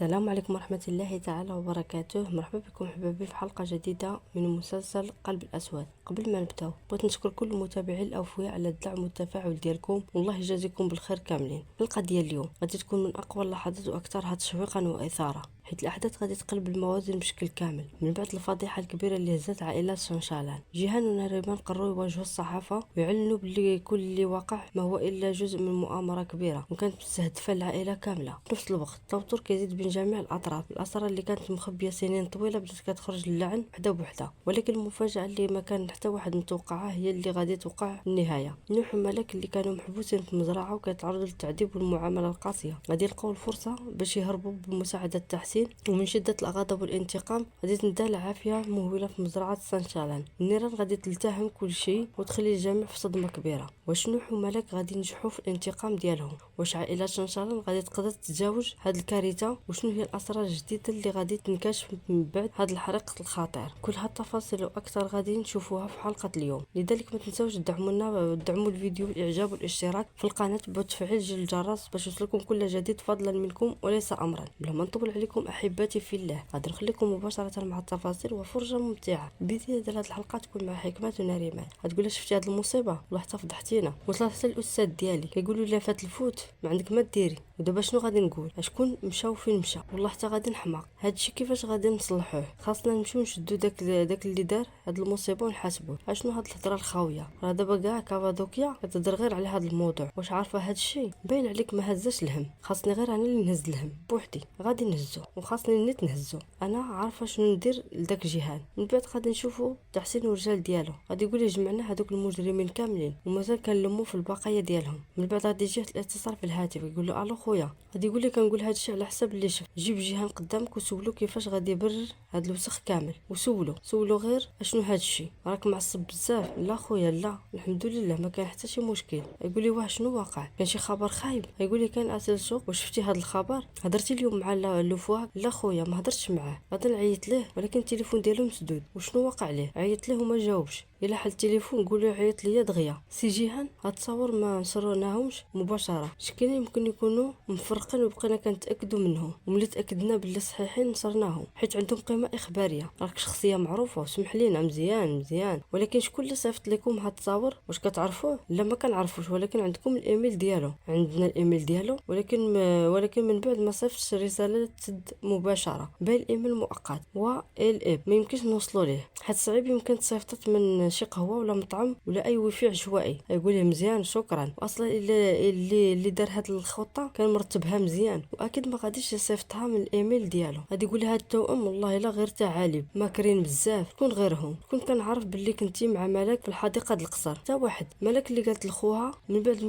السلام عليكم ورحمة الله تعالى وبركاته. مرحبا بكم حبايبي في حلقة جديدة من مسلسل قلب الأسود. قبل ما نبداو بغيت نشكر كل المتابعين الأوفياء على الدعم والتفاعل ديالكم، والله يجازيكم بالخير كاملين. الحلقة ديال اليوم غادي تكون من أقوى اللحظات وأكثرها تشويقا وإثارة، حيت الأحداث غادي تقلب الموازين بشكل كامل من بعد الفضيحة الكبيرة اللي هزت عائلات شنشالان. جيهان ونريمان قرروا يواجهوا الصحافة ويعلنوا باللي كل اللي وقع ما هو إلا جزء من مؤامرة كبيرة وكانت مستهدفة العائلة كاملة. في نفس الوقت التوتر كيزيد بين جميع الأطراف. الأسرار اللي كانت مخبية سنين طويلة بدات كتخرج للعن وحدة بوحدة، ولكن المفاجأة اللي ما كان حتى واحد متوقعها هي اللي غادي توقع في النهاية. نوح وملك اللي كانوا محبوسين في مزرعة وكيتعرضوا للتعذيب والمعاملة القاسية غادي يلقاو الفرصة باش يهربوا بمساعدة تحسين، ومن شدة الغضب والانتقام غادي تندال عافية مهولة في مزرعة سانشالان. النيران غادي تلتهم كل شيء وتخلي الجميع في صدمة كبيرة. واش نوح وملك غادي ينجحوا في الانتقام ديالهم؟ واش عائلة شنشالان غادي تقدر تتجاوز هاد الكارثة؟ وشنو هي الأسرار الجديدة اللي غادي تنكشف من بعد هاد الحريق الخطير؟ كل هاد التفاصيل واكثر غادي نشوفوها في حلقة اليوم، لذلك ما تنساوش تدعموا الفيديو بالاعجاب والاشتراك في القناة وتفعيل زر الجرس باش يوصلكم كل جديد فضلا منكم وليس امرا. بلا ما نطول عليكم احبتي في الله، غادي نخليكم مباشرة مع التفاصيل وفرجة ممتعة. البداية ديال هاد الحلقة تكون مع حكمة ونريمان. غتقول شفتي هاد المصيبة والله حتى فضحتينا، وصلت حتى الاستاذ ديالي كيقولوا لي فات الفوت ما عندك ما ديري. ودابا شنو غادي نقول؟ شكون مشى وفين مشى؟ والله حتى غادي نحماق. هادشي كيفاش غادي نصلحوه؟ خاصنا نمشيو نشدو داك اللي دار هاد المصيبه ونحاسبوه. اشنو هاد الهضره الخاويه؟ راه دابا كاع كابادوكيا كتهضر غير على هاد الموضوع. واش عارفه هادشي؟ باين عليك ما هزاش الهم. خاصني غير انا اللي نهز الهم بوحدي، غادي نهزو وخاصني نيت نهزو. انا عارفه شنو ندير لداك جيهان. من بعد غادي نشوفو تحسين والرجال ديالو، غادي يقول لي جمعنا هادوك المجرمين كاملين ومازال كنلمو في البقايا ديالهم. من بعد غادي يجي الاتصال في الهاتف يقول له الو خويا. غادي يقول لي كنقول هادشي على حسب اللي شفت. جيب جيهان قدامك وسولو كيفاش غادي يبرر هاد الوسخ كامل، وسولو غير اشنو هادشي، راك معصب بزاف؟ لا خويا لا الحمد لله ما كان حتى شي مشكل. يقول لي واه شنو واقع؟ كان شي خبر خايب؟ يقول لي كان اسلسو. واش شفتي هاد الخبر؟ هضرتي اليوم مع اللوفوا؟ لا خويا ما هضرتش معاه، غادي نعيط ليه ولكن التليفون ديالو مسدود. وشنو واقع ليه؟ عيط ليه وما جاوبش. الا حل التليفون قول له عيط ليا دغيا. سي جيهان هتصور ما نصرناهمش مباشره، شكون يمكن يكونوا مفرقين وبقينا كنتاكدوا منهم، وملي تاكدنا باللي صحيحين نصرناهم حيت عندهم قيمه اخباريه. راك شخصيه معروفه وسمح لينا مزيان ولكن شكون اللي صيفط لكم هاد التصاور؟ واش كتعرفوه؟ لا ما كنعرفوش، ولكن عندكم الايميل ديالو. عندنا الايميل ديالو ولكن من بعد ما صيفطش رساله تد مباشره باين الايميل مؤقت اب ما يمكنش نوصلوا ليه، حيت صعيب يمكن تصيفطت من شي قهوه ولا مطعم ولا اي وفي عشوائي. يقول لي مزيان شكرا. اصلا اللي دار هاد الخطه كان مرتبها مزيان واكيد ما غاديش يصيفطها من الايميل ديالو. غادي يقول لي هاد التوأم والله الا غير تعالب ماكرين بزاف. كون غيرهم كنت كنعرف باللي كنتي مع ملك في الحديقه د القصر. حتى واحد ملك اللي قالت لخوها من بعد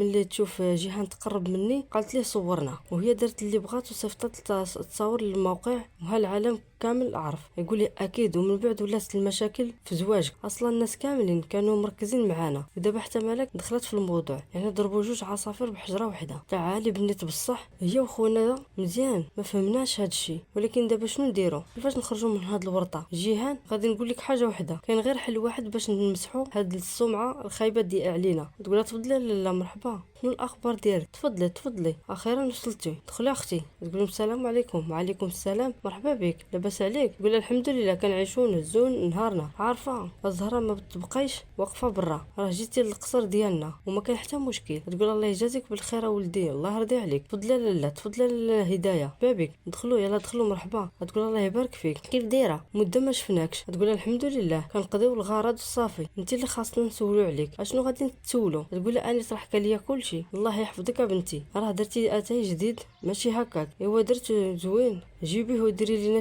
ملي تشوف جيهان تقرب مني قالت ليه صورنا، وهي درت اللي بغات وصيفطت تصاور للموقع وهالعالم كامل اعرف. يقول لي اكيد. ومن بعد ولات المشاكل في زواجك. اصلا الناس كاملين كانوا مركزين معانا ودابا حتى مالك دخلت في الموضوع، يعني ضربوا جوج عصافير بحجره واحده. تعالي بنيت بصح هي وخونا مزيان ما فهمناش هاد الشيء، ولكن دابا شنو نديرو؟ كيفاش نخرجوا من هاد الورطه؟ جيهان غادي نقول لك حاجه واحده، كاين غير حل واحد باش نمسحوا هاد السمعه الخايبه دي علينا. تقول تفضلي لا مرحبا شنو الاخبار ديالك؟ تفضلي اخيرا وصلتي. دخلي اختي. تقول السلام عليكم. وعليكم السلام مرحبا بك لاباس عليك؟ تقول الحمد لله كنعيشوا نهزوا نهارنا. عارفه الزهره ما بتبقيش واقفه برا، راه جيتي للقصر ديالنا وما كان حتى مشكل. تقول الله يجازيك بالخير ولدي الله يرضي عليك. تفضلي لاله هدايه بابك. دخلوا يلا دخلوا مرحبا. تقول الله يبارك فيك كيف دايره مده ما شفناكش؟ تقول الحمد لله كنقضيو الغرض الصافي. انت اللي خاصنا نسولو عليك. اشنو غادي نتسولوا؟ تقول اني طرحك ليا كلشي. الله يحفظك يا بنتي، راه درتي اتاي جديد ماشي هكاك. ايوا درت زوين جيبيه وديري لنا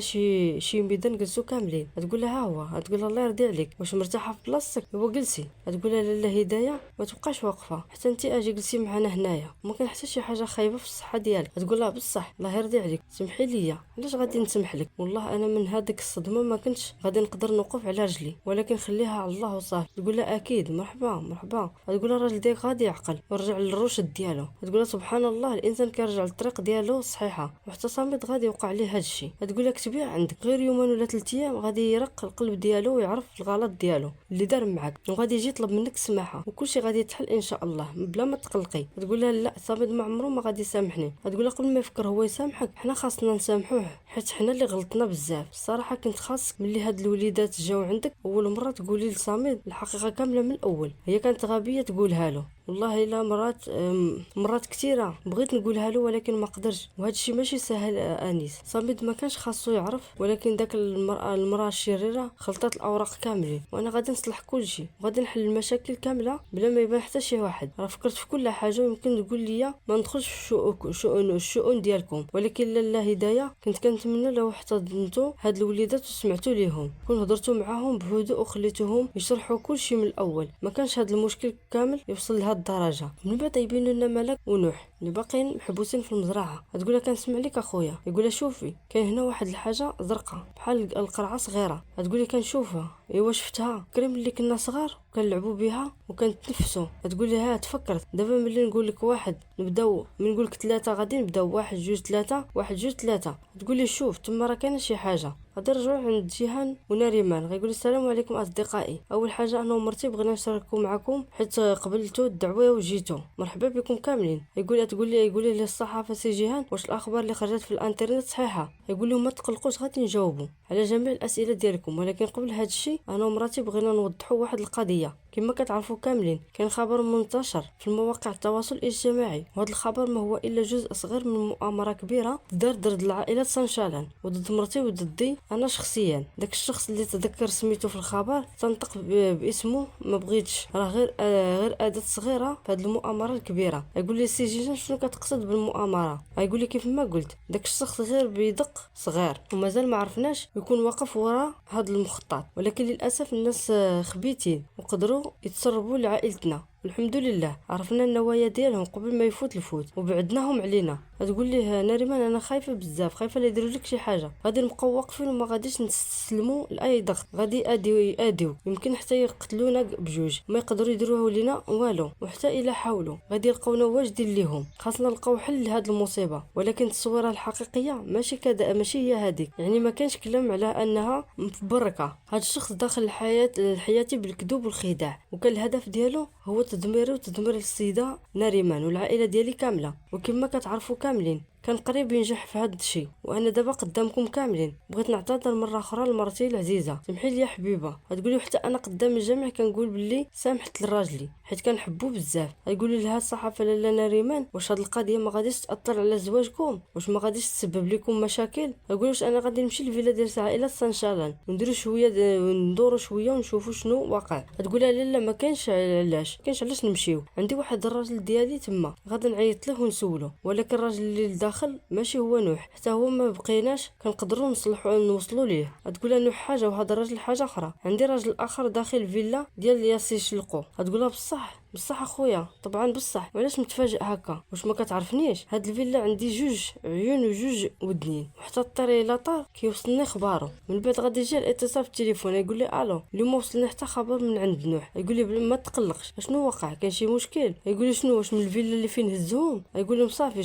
شي ميدان جلسوا كاملين. تقول لها ها هو. تقول الله يرضي عليك واش مرتاحه في بلاصتك؟ هو جلسي. تقول لها لاله هدايه ما تبقاش واقفه حتى انت اجي جلسي معنا هنايا وما كان حتى شي حاجه خايبه في الصحه ديالك. تقول لها بصح الله يرضي عليك سمحي لي. علاش غادي نسمح لك؟ والله انا من هذيك الصدمه ما كنتش غادي نقدر نوقف على رجلي، ولكن خليها على الله وصافي. تقول لها اكيد مرحبا. تقول لها الراجل ديالك غادي يعقل ورجع الرشد ديالو. تقول سبحان الله الانسان كيرجع للطريق ديالو الصحيحه، وحتى صامد غادي يوقع ليه هذا الشيء. تقول لك كتبيع عندك غير يومين ولا 3 ايام غادي يرق القلب ديالو ويعرف الغلط ديالو اللي دار معك، وغادي يجي يطلب منك السماحه، وكلشي غادي يتحل ان شاء الله بلا ما تقلقي. تقول لها لا صامد ما عمره ما غادي يسامحني. تقول لها قبل ما يفكر هو يسامحك حنا خاصنا نسامحوه، حيت حنا اللي غلطنا بزاف. الصراحه كنت خاصك ملي هاد الوليدات جاو عندك اول مره تقولي لصامد الحقيقه كامله من الاول. هي كانت غبيه تقولها له، والله الا مرات كثيره بغيت نقولها له ولكن ما قدرش، وهذا الشيء ماشي سهل. انيس صامد ما كانش خاصو يعرف، ولكن داك المراه الشريره خلطت الاوراق كاملين، وانا غادي نصلح كل شيء وغادي نحل المشاكل كامله بلا ما يبان حتى شي واحد. راه فكرت في كل حاجه، ويمكن تقول لي ما ندخلش في الشؤون ديالكم، ولكن لا هدايه كنت كنتمنى لو احتضنتوا هاد الوليدات وسمعتوا ليهم، كون هضرتوا معاهم بهدوء وخليتوهم يشرحوا كل شيء من الاول، ما كانش هاد المشكل كامل يوصل لهاد الدرجه. من بعد يبينوا لنا ملك ونوح اللي باقيين محبوسين في المزرعه. تقول لها كنسمع لك اخويا. يقول لها شوفي كاين هنا واحد الحاجه زرقاء بحال القرعه صغيره. تقول لي كنشوفها. ايوا شفتها كريم اللي كنا صغار كنلعبوا بها وكنتنفسوا. تقول لي ها تفكرت دابا ملي نقول لك واحد نبداو، من نقول لك 3 غادي نبداو 1 2 3 1 2 3. تقول لي شوف تما راه كاينه شي حاجه. غادي نرجعوا عند جيهان ونريمان. غيقول السلام عليكم اصدقائي، اول حاجه انا ومرتي بغينا نشاركوا معكم حيت قبلتوا الدعوه وجيتوا، مرحبا بكم كاملين. يقول لي للصحافه سي جيهان واش الاخبار اللي خرجت في الانترنت صحيحه؟ يقول لهم ما تقلقوش غادي نجاوبوا على جميع الاسئله ديالكم، ولكن قبل هذا الشيء انا ومرتي بغينا نوضحوا واحد القضيه. كما كتعرفوا كاملين كان خبر منتشر في المواقع التواصل الاجتماعي، وهذا الخبر ما هو الا جزء صغير من مؤامره كبيره ضد العائله سانشالان وضد مرتي وضدي انا شخصيا. داك الشخص اللي تذكر سميتو في الخبر تنطق باسمه ما بغيتش، راه غير اداه صغيره في هذه المؤامره الكبيره. يقول لي سي جيجان شنو كتقصد بالمؤامره؟ يقول لي كيف ما قلت داك الشخص غير بيدق صغير ومازال ما عرفناش يكون واقف وراء هذا المخطط، ولكن للاسف الناس خبيتين وقدروا يتسربوا لعائلتنا. الحمد لله عرفنا النوايا ديالهم قبل ما يفوت الفوت وبعدناهم علينا. تقول لي ناريمان انا خايفه بزاف، خايفه لا يديروا لك شي حاجه، غادي نبقاو واقفين وما غاديش نستسلموا لاي ضغط، غادي ياديو يمكن حتى يقتلونا بجوج، ما يقدروا يديروه لينا والو، وحتى الا حاولوا غادي يلقاونا واجدين ليهم. خاصنا نلقاو حل لهاد المصيبه، ولكن التصويره الحقيقيه ماشي كذا، ماشي هي هذيك. يعني ما كانش كلام على انها مفبركه. هاد الشخص داخل حياتي بالكذوب والخداع، وكان الهدف ديالو هو تدمير السيده ناريمان والعائله ديالي كامله. وكما كتعرفوا كاملين كان قريب ينجح في هذا الشيء، وانا دابا قدامكم كاملين بغيت نعتذر مره اخرى لمرتي العزيزه، سمحي لي يا حبيبه. غتقولي حتى انا قدام الجميع كنقول باللي سامحت لراجلي حيت كنحبو بزاف. غيقولي لها الصحافه لاله ناريمان واش هاد القضيه ما غاديش تاثر على زواجكم، واش ما غاديش تسبب لكم مشاكل؟ غيقولوا واش انا غادي نمشي للفيلا ديال عائله سانشالان ونديروا شويه ندوروا شويه ونشوفوا شنو واقع. غتقول لها لا ما كاينش علاش نمشيو، عندي واحد الراجل ديالي تما غادي نعيط له ونسولو، ولكن الراجل اللي ماشي هو نوح، حتى هو ما بقيناش كنقدروا نوصلوا ليه. تقول له نوح حاجه وهذا الراجل حاجه اخرى. عندي راجل اخر داخل الفيلا ديال ياسي شلقو. تقول لها بصح اخويا طبعا بصح، وعلاش متفاجئ هكا؟ واش ما كتعرفنيش؟ هاد الفيلا عندي 2 عيون و2 ودنين، وحتى الطري لا طار كيوصلني خبارو. من بعد غادي يجي الاتصال في التليفون يقول لي الو اليوم وصلني حتى خبر من عند نوح. يقول لي ما تقلقش شنو وقع، كاين شي مشكل؟ يقول لي شنو واش من الفيلا اللي فين هزهم؟ يقول لهم صافي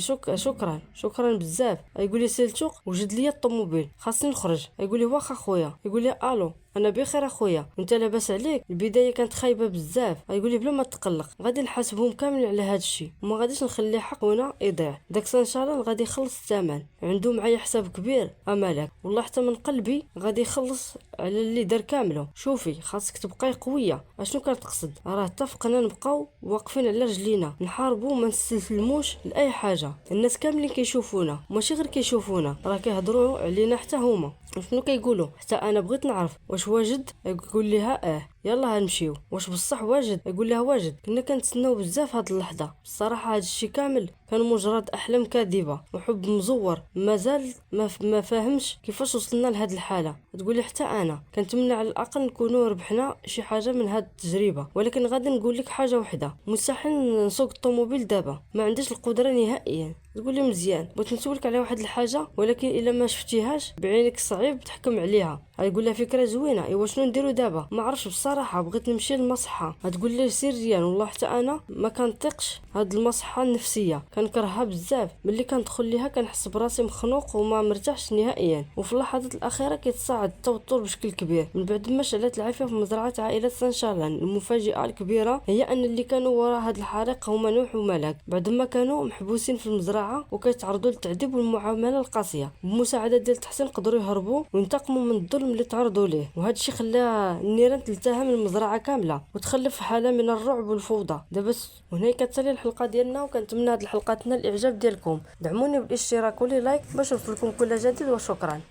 شكرا بزاف. يقول لي سلتوق وجد لي الطوموبيل خاصني نخرج. يقول لي واخا خويا. يقول لي الو انا بخير اخويا وانت لاباس عليك؟ البدايه كانت خايبه بزاف. يقول لي بلا ما تقلق غادي نحاسبهم كامل على هذا الشيء وما غاديش نخلي حقنا يضيع. داك سانشالان غادي يخلص الثمن، عنده معايا حساب كبير امالك، والله حتى من قلبي غادي يخلص على اللي دار كامله. شوفي خاصك تبقاي قويه. اشنو كتقصد؟ راه اتفقنا نبقاو واقفين على رجلينا نحاربوا وما نستسلموش لاي حاجه. الناس كاملين كيشوفونا ماشي غير كيشوفونا، راه كيهضروا علينا حتى هما. شنو كيقولوا؟ حتى انا بغيت نعرف واش واجد. يقول لها يلا هنمشيو. واش بصح واجد؟ يقول لها واجد، كنا كنتسناو بزاف هاد اللحظه. الصراحه هاد الشيء كامل كان مجرد احلام كاذبه وحب مزور، مازال ما فاهمش كيفاش وصلنا لهاد الحاله. تقول لي حتى انا كنتمنى على الاقل نكونوا ربحنا شي حاجه من هاد التجربه، ولكن غادي نقول لك حاجه وحده، مستحيل نسوق الطوموبيل دابا، ما عنديش القدره نهائيا. تقول لي مزيان بغيت نسولك على واحد الحاجه، ولكن الا ما شفتيهاش بعينك صعيب تحكم عليها. يقول لها فكره زوينه. ايوا شنو نديرو دابا؟ ما عرفش بصح الصراحه بغيت نمشي للمصحه، غتقول لي سريا والله حتى انا ما كنطيقش هاد المصحه النفسيه، كنكرهها بزاف. ملي كندخل ليها كنحس براسي مخنوق وما مرتاحش نهائيا، وفي اللحظات الاخيره كيتصاعد التوتر بشكل كبير. من بعد ما شعلت العافيه في مزرعه عائله سان شارلان، المفاجاه الكبيره هي ان اللي كانوا وراء هاد الحريق هما نوح وملاك، بعد ما كانوا محبوسين في المزرعه وكيتعرضوا للتعذيب والمعامله القاسيه. بمساعده ديال تحسين قدروا يهربوا وينتقموا من الظلم اللي تعرضوا ليه، وهذا الشيء خلى النيران تلتهم المزرعه كامله وتخلف في حاله من الرعب والفوضى. دابا وهنا كتسالي الحلقه ديالنا، وكنتمنى هاد الحلقه تنال الاعجاب ديالكم. دعموني بالاشتراك واللايك باش نوصلكم كل جديد، وشكرا.